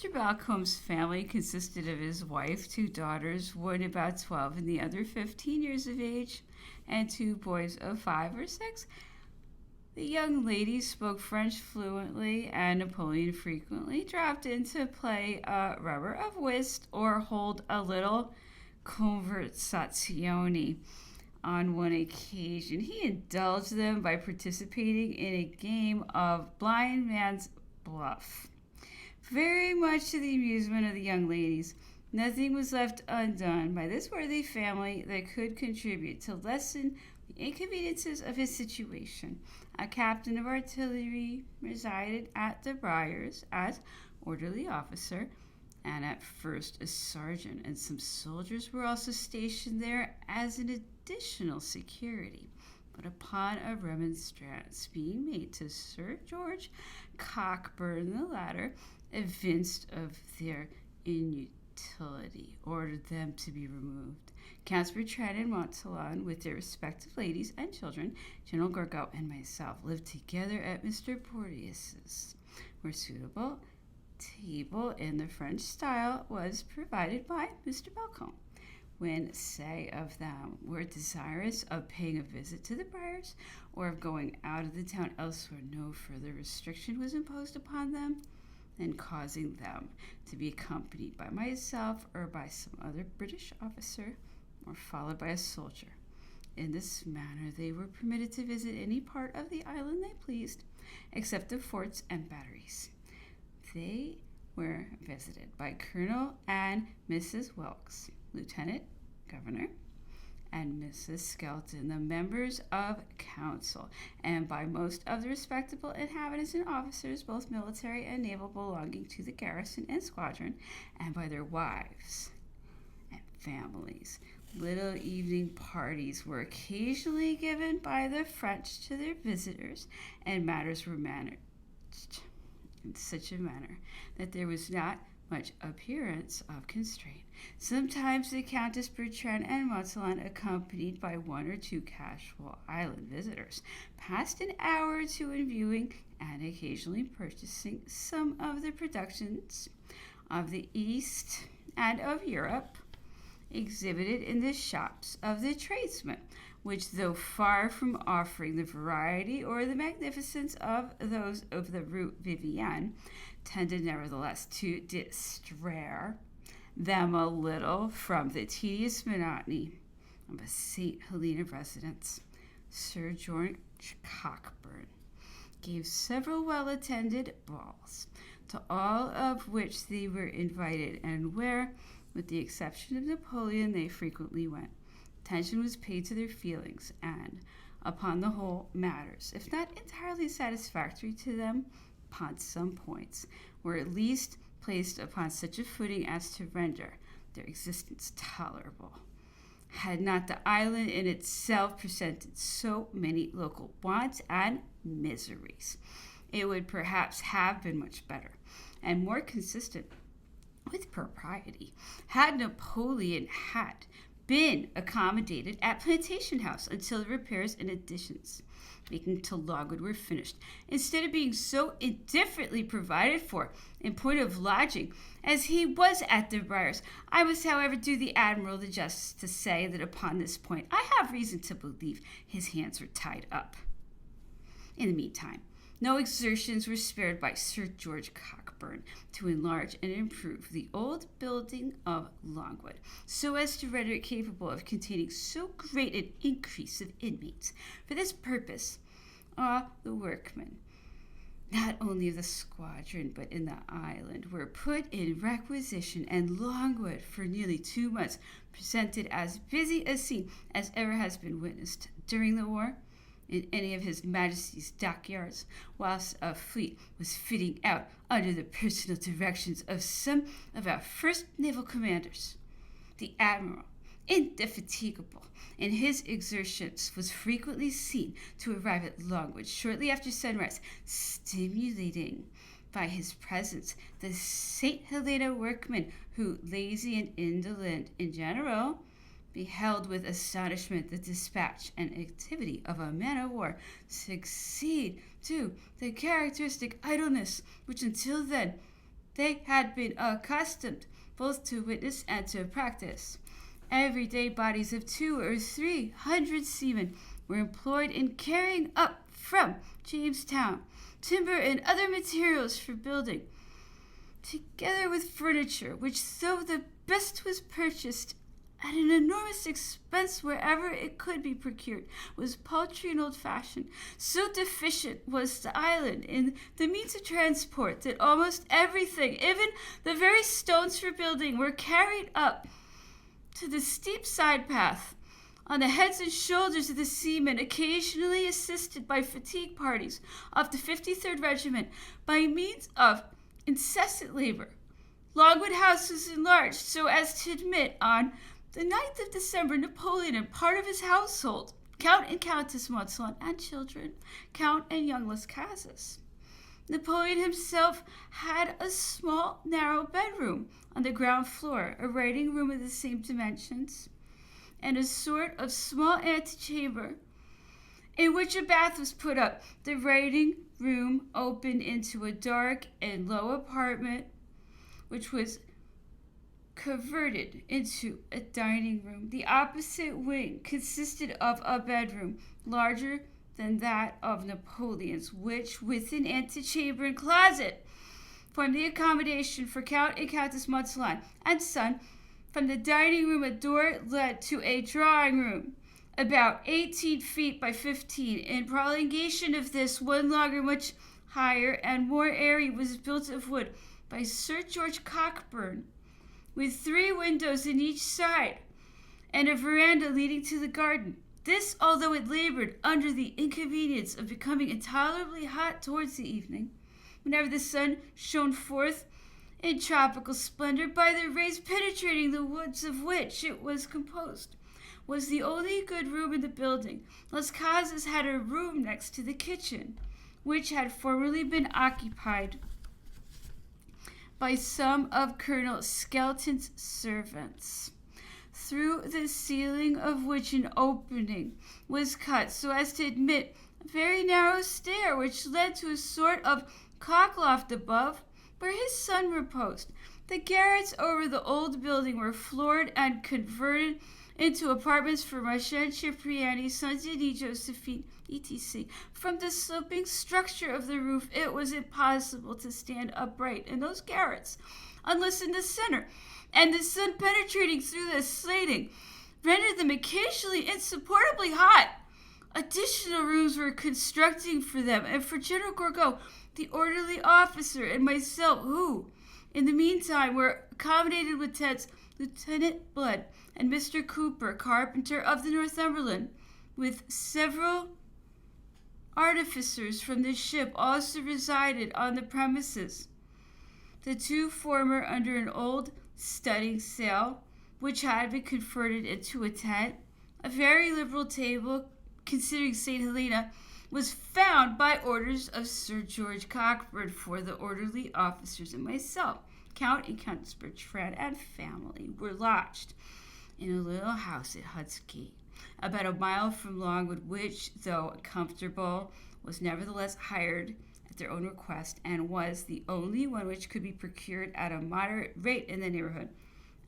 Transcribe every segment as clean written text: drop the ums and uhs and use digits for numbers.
Mr. Balcomb's family consisted of his wife, two daughters, one about 12 and the other 15 years of age, and two boys of 5 or 6. The young ladies spoke French fluently, and Napoleon frequently dropped in to play a rubber of whist or hold a little conversazione. On one occasion, he indulged them by participating in a game of blind man's bluff. Very much to the amusement of the young ladies, nothing was left undone by this worthy family that could contribute to lessen the inconveniences of his situation. A captain of artillery resided at the Briars as orderly officer, and at first a sergeant, and some soldiers were also stationed there as an additional security. But upon a remonstrance being made to Sir George Cockburn, the latter, evinced of their inutility, ordered them to be removed. Counts Bertrand and Monttalon, with their respective ladies and children, General Gourgaud and myself, lived together at Mr. Porteus's, where suitable table in the French style was provided by Mr. Balcombe. When, say, of them were desirous of paying a visit to the Briars or of going out of the town elsewhere, no further restriction was imposed upon them than causing them to be accompanied by myself or by some other British officer or followed by a soldier. In this manner they were permitted to visit any part of the island they pleased, except the forts and batteries. They were visited by Colonel and Mrs. Wilkes, Lieutenant Governor, and Mrs. Skelton, the members of council, and by most of the respectable inhabitants and officers, both military and naval, belonging to the garrison and squadron, and by their wives and families. Little evening parties were occasionally given by the French to their visitors, and matters were managed in such a manner that there was not much appearance of constraint. Sometimes the Countess Bertrand and Monttalon, accompanied by one or two casual island visitors, passed an hour or two in viewing and occasionally purchasing some of the productions of the East and of Europe exhibited in the shops of the tradesmen, which, though far from offering the variety or the magnificence of those of the Rue Vivienne, tended nevertheless to distract them a little from the tedious monotony of a St. Helena residence. Sir George Cockburn gave several well-attended balls, to all of which they were invited, and where, with the exception of Napoleon, they frequently went. Attention was paid to their feelings, and, upon the whole, matters, if not entirely satisfactory to them upon some points, were at least placed upon such a footing as to render their existence tolerable. Had not the island in itself presented so many local wants and miseries, it would perhaps have been much better and more consistent with propriety had Napoleon had been accommodated at Plantation House until the repairs and additions making to Logwood were finished, instead of being so indifferently provided for in point of lodging as he was at the Briars. I must, however, do the Admiral the justice to say that upon this point I have reason to believe his hands were tied up. In the meantime, no exertions were spared by Sir George Cockburn to enlarge and improve the old building of Longwood, so as to render it capable of containing so great an increase of inmates. For this purpose, all the workmen, not only of the squadron but in the island, were put in requisition, and Longwood, for nearly 2 months, presented as busy a scene as ever has been witnessed during the war in any of His Majesty's dockyards, whilst a fleet was fitting out under the personal directions of some of our first naval commanders. The Admiral, indefatigable in his exertions, was frequently seen to arrive at Longwood shortly after sunrise, stimulating by his presence the St. Helena workmen, who, lazy and indolent in general, beheld with astonishment the dispatch and activity of a man-of-war succeed to the characteristic idleness which until then they had been accustomed both to witness and to practice. Every day bodies of 200 or 300 seamen were employed in carrying up from Jamestown timber and other materials for building, together with furniture, which, though the best was purchased at an enormous expense wherever it could be procured, was paltry and old-fashioned. So deficient was the island in the means of transport that almost everything, even the very stones for building, were carried up to the steep side path on the heads and shoulders of the seamen, occasionally assisted by fatigue parties of the 53rd Regiment by means of incessant labor. Longwood House was enlarged so as to admit on the 9th of December Napoleon and part of his household, Count and Countess Montsalon and children, Count and young Las Casas. Napoleon himself had a small, narrow bedroom on the ground floor, a writing room of the same dimensions, and a sort of small antechamber in which a bath was put up. The writing room opened into a dark and low apartment, which was converted into a dining room. The opposite wing consisted of a bedroom larger than that of Napoleon's, which, with an antechamber and closet, formed the accommodation for Count and Countess Montsalon and son. From the dining room, a door led to a drawing room, about 18 feet by 15. In prolongation of this, one longer, much higher and more airy, was built of wood by Sir George Cockburn, with 3 windows in each side, and a veranda leading to the garden. This, although it labored under the inconvenience of becoming intolerably hot towards the evening, whenever the sun shone forth in tropical splendor by the rays penetrating the woods of which it was composed, was the only good room in the building. Las Casas had a room next to the kitchen, which had formerly been occupied by some of Colonel Skelton's servants, through the ceiling of which an opening was cut so as to admit a very narrow stair, which led to a sort of cockloft above, where his son reposed. The garrets over the old building were floored and converted into apartments for Marchand Cipriani, Saint-Denis, Josephine, etc. From the sloping structure of the roof, it was impossible to stand upright in those garrets, unless in the center, and the sun penetrating through the slating rendered them occasionally insupportably hot. Additional rooms were constructing for them, and for General Gourgaud, the orderly officer, and myself, who, in the meantime, were accommodated with tents, Lieutenant Blood and Mr. Cooper, carpenter of the Northumberland, with several artificers from the ship, also resided on the premises. The 2 former under an old studding sail, which had been converted into a tent. A very liberal table, considering St. Helena, was found by orders of Sir George Cockburn for the orderly officers and myself. Count and Countess Bertrand and family were lodged in a little house at Hud's Gate, about a mile from Longwood, which, though comfortable, was nevertheless hired at their own request, and was the only one which could be procured at a moderate rate in the neighborhood,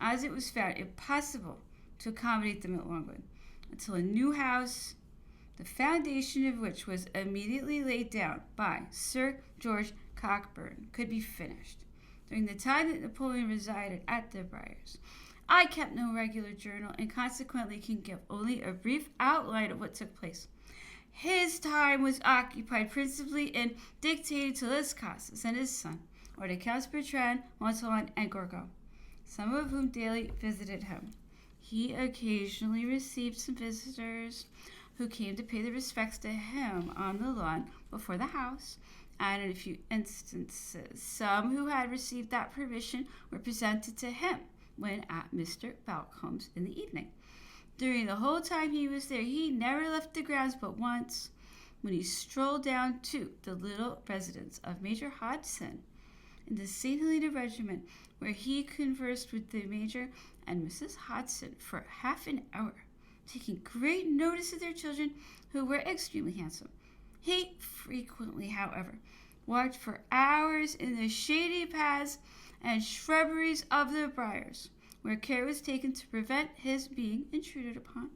as it was found impossible to accommodate them at Longwood until a new house, the foundation of which was immediately laid down by Sir George Cockburn, could be finished. During the time that Napoleon resided at the Briars, I kept no regular journal, and consequently can give only a brief outline of what took place. His time was occupied principally in dictating to Las Casas and his son, or to Counts Bertrand, Montsalon, and Gourgaud, some of whom daily visited him. He occasionally received some visitors who came to pay their respects to him on the lawn before the house, and in a few instances, some who had received that permission were presented to him when at Mr. Balcomb's in the evening. During the whole time he was there, he never left the grounds but once, when he strolled down to the little residence of Major Hodson in the St. Helena Regiment, where he conversed with the Major and Mrs. Hodson for half an hour, taking great notice of their children, who were extremely handsome. He frequently, however, walked for hours in the shady paths and shrubberies of the briars, where care was taken to prevent his being intruded upon.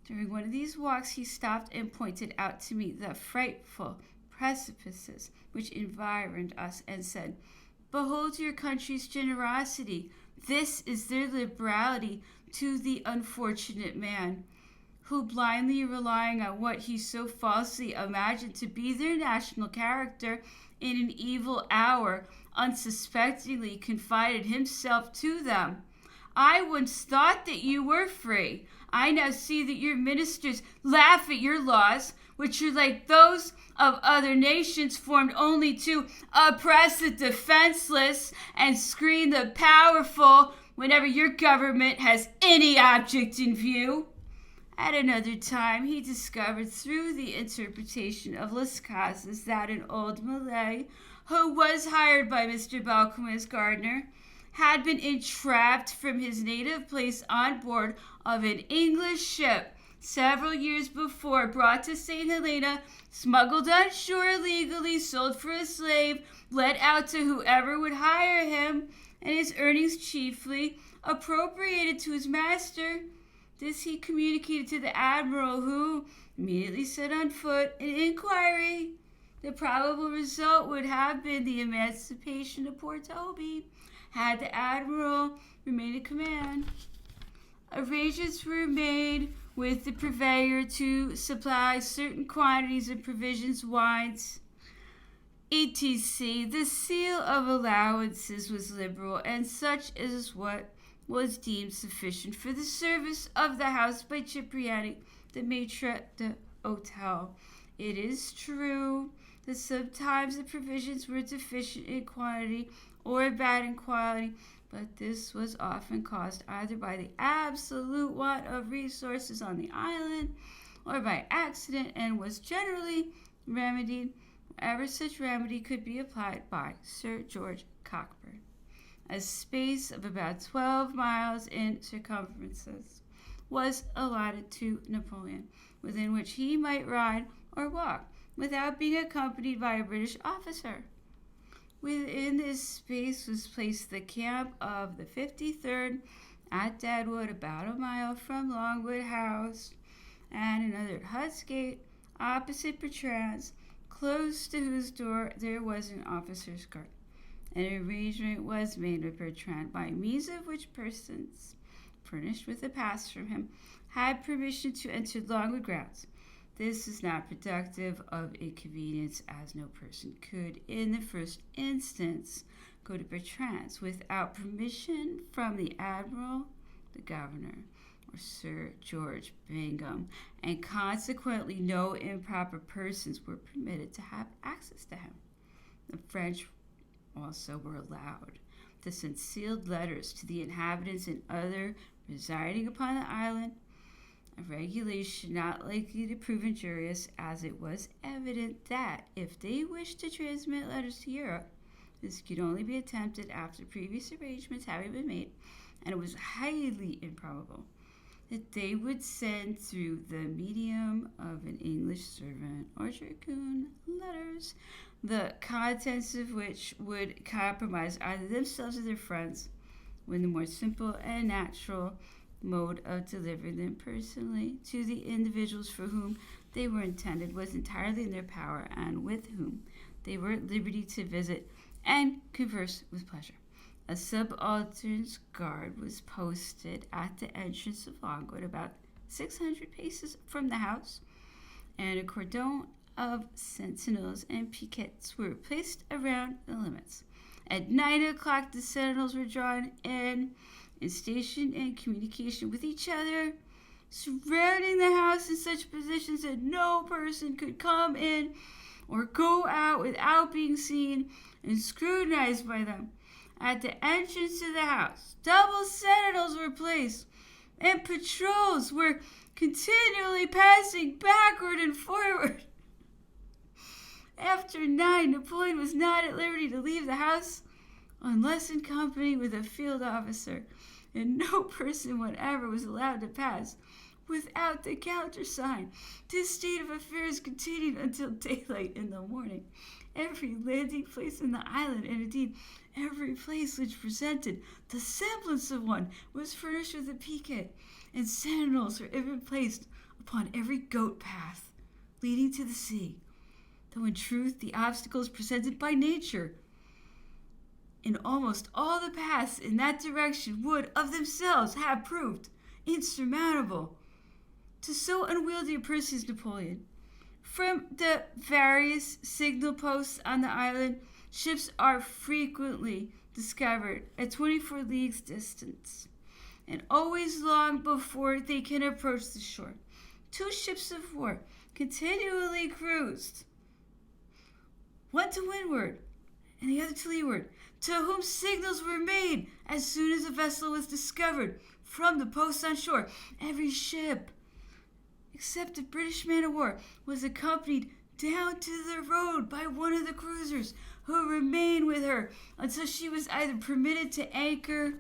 During one of these walks, he stopped and pointed out to me the frightful precipices which environed us, and said, "Behold your country's generosity. This is their liberality to the unfortunate man, who, blindly relying on what he so falsely imagined to be their national character, in an evil hour unsuspectingly confided himself to them. I once thought that you were free. I now see that your ministers laugh at your laws, which are like those of other nations, formed only to oppress the defenseless and screen the powerful whenever your government has any object in view." At another time, he discovered through the interpretation of Las Casas that an old Malay, who was hired by Mr. Balcom as gardener, had been entrapped from his native place on board of an English ship several years before, brought to St. Helena, smuggled on shore illegally, sold for a slave, let out to whoever would hire him, and his earnings chiefly appropriated to his master. This he communicated to the admiral, who immediately set on foot an inquiry. The probable result would have been the emancipation of poor Toby, had the admiral remained in command. Arrangements were made with the purveyor to supply certain quantities of provisions, wines, etc. The seal of allowances was liberal, and such as what was deemed sufficient for the service of the house by Cipriani, the maitre d'hotel. It is true that sometimes the provisions were deficient in quantity or bad in quality, but this was often caused either by the absolute want of resources on the island or by accident, and was generally remedied wherever such remedy could be applied by Sir George Cockburn. A space of about 12 miles in circumference was allotted to Napoleon, within which he might ride or walk without being accompanied by a British officer. Within this space was placed the camp of the 53rd at Deadwood, about a mile from Longwood House, and another at Hut's Gate, opposite Bertrand's, close to whose door there was an officer's guard. An arrangement was made with Bertrand, by means of which persons, furnished with a pass from him, had permission to enter Longwood grounds. This is not productive of inconvenience, as no person could, in the first instance, go to Bertrand's without permission from the admiral, the governor, or Sir George Bingham, and consequently no improper persons were permitted to have access to him. The French also were allowed to send sealed letters to the inhabitants and other residing upon the island, a regulation not likely to prove injurious, as it was evident that if they wished to transmit letters to Europe, this could only be attempted after previous arrangements having been made, and it was highly improbable that they would send through the medium of an English servant or dragoon letters, the contents of which would compromise either themselves or their friends, when the more simple and natural mode of delivering them personally to the individuals for whom they were intended was entirely in their power, and with whom they were at liberty to visit and converse with pleasure. A subaltern's guard was posted at the entrance of Longwood, about 600 paces from the house, and a cordon of sentinels and piquets were placed around the limits. At 9 o'clock, the sentinels were drawn in and stationed in communication with each other, surrounding the house in such positions that no person could come in or go out without being seen and scrutinized by them. At the entrance to the house, double sentinels were placed, and patrols were continually passing backward and forward. After 9, Napoleon was not at liberty to leave the house unless in company with a field officer, and no person whatever was allowed to pass without the countersign. This state of affairs continued until daylight in the morning, every landing place in the island, and indeed every place which presented the semblance of one, was furnished with a piquet, and sentinels were even placed upon every goat path leading to the sea, though in truth the obstacles presented by nature in almost all the paths in that direction would of themselves have proved insurmountable to so unwieldy a person as Napoleon. From the various signal posts on the island, ships are frequently discovered at 24 leagues distance, and always long before they can approach the shore. 2 ships of war continually cruised, one to windward and the other to leeward, to whom signals were made as soon as a vessel was discovered from the posts on shore. Every ship, except a British man-of-war, was accompanied down to the road by one of the cruisers, who remained with her until she was either permitted to anchor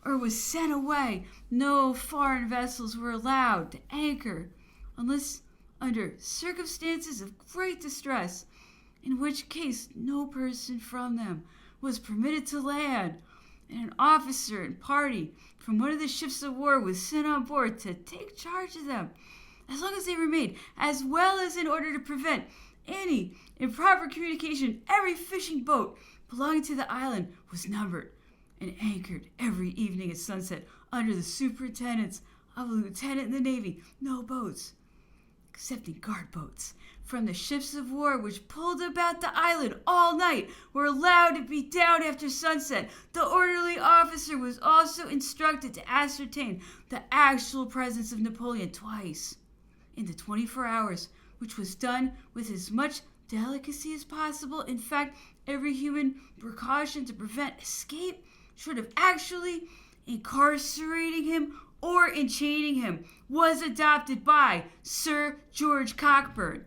or was sent away. No foreign vessels were allowed to anchor unless under circumstances of great distress, in which case no person from them was permitted to land, and an officer and party from one of the ships of war was sent on board to take charge of them as long as they remained, as well as in order to prevent any improper communication. Every fishing boat belonging to the island was numbered and anchored every evening at sunset under the superintendence of a lieutenant in the Navy. No boats, excepting guard boats from the ships of war which pulled about the island all night, were allowed to be down after sunset. The orderly officer was also instructed to ascertain the actual presence of Napoleon twice in the 24 hours, which was done with as much delicacy as possible. In fact, every human precaution to prevent escape, short of actually incarcerating him or enchaining him, was adopted by Sir George Cockburn.